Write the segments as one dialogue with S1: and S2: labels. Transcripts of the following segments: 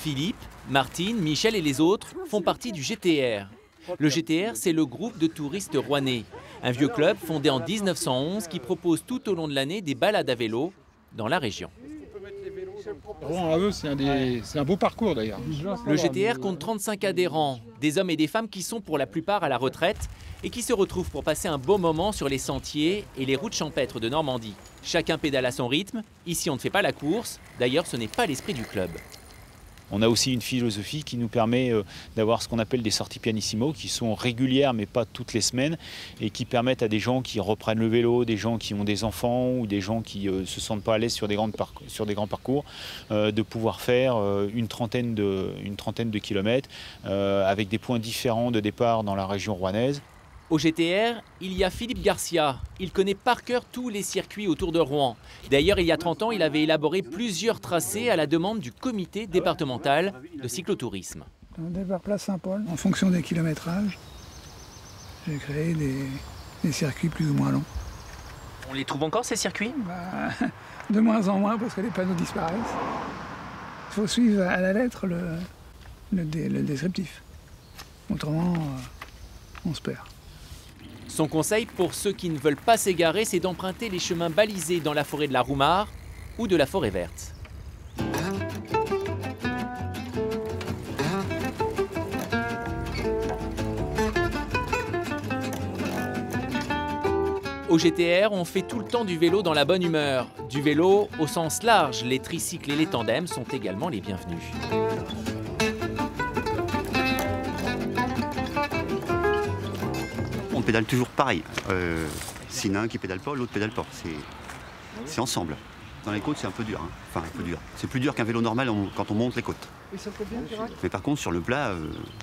S1: Philippe, Martine, Michel et les autres font partie du GTR. Le GTR, c'est le groupe de touristes rouennais, un vieux club fondé en 1911 qui propose tout au long de l'année des balades à vélo dans la région.
S2: Rouen-Raveux, c'est un beau parcours d'ailleurs.
S1: Le GTR compte 35 adhérents, des hommes et des femmes qui sont pour la plupart à la retraite et qui se retrouvent pour passer un beau moment sur les sentiers et les routes champêtres de Normandie. Chacun pédale à son rythme, ici on ne fait pas la course, d'ailleurs ce n'est pas l'esprit du club.
S3: On a aussi une philosophie qui nous permet d'avoir ce qu'on appelle des sorties pianissimo qui sont régulières mais pas toutes les semaines et qui permettent à des gens qui reprennent le vélo, des gens qui ont des enfants ou des gens qui ne se sentent pas à l'aise sur des grands parcours de pouvoir faire une trentaine de kilomètres avec des points différents de départ dans la région rouennaise.
S1: Au GTR, il y a Philippe Garcia. Il connaît par cœur tous les circuits autour de Rouen. D'ailleurs, il y a 30 ans, il avait élaboré plusieurs tracés à la demande du comité départemental de cyclotourisme.
S4: On départ Place Saint-Paul. En fonction des kilométrages, j'ai créé des circuits plus ou moins longs.
S1: On les trouve encore ces circuits ?
S4: De moins en moins parce que les panneaux disparaissent. Il faut suivre à la lettre le descriptif. Autrement, on se perd.
S1: Son conseil pour ceux qui ne veulent pas s'égarer, c'est d'emprunter les chemins balisés dans la forêt de la Roumare ou de la forêt verte. Au GTR, on fait tout le temps du vélo dans la bonne humeur. Du vélo au sens large, les tricycles et les tandems sont également les bienvenus.
S5: On pédale toujours pareil. S'il y en a un qui pédale pas, l'autre pédale pas. C'est ensemble. Dans les côtes, c'est un peu dur. Enfin, un peu dur. C'est plus dur qu'un vélo normal quand on monte les côtes. Mais par contre, sur le plat,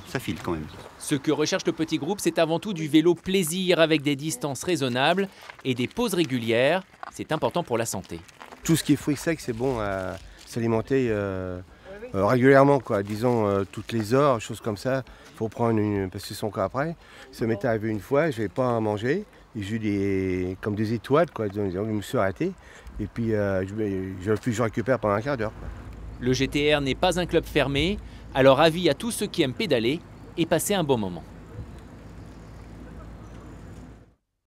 S5: ça file quand même.
S1: Ce que recherche le petit groupe, c'est avant tout du vélo plaisir avec des distances raisonnables et des pauses régulières. C'est important pour la santé.
S6: Tout ce qui est fruits secs, c'est bon à s'alimenter régulièrement, quoi. Disons toutes les heures, choses comme ça. Il faut prendre parce que son cas après. Ça m'est arrivé une fois, je n'avais pas à manger. J'ai eu comme des étoiles, quoi. Je me suis arrêté. Et puis je récupère pendant un quart d'heure.
S1: Le GTR n'est pas un club fermé, alors avis à tous ceux qui aiment pédaler et passer un bon moment.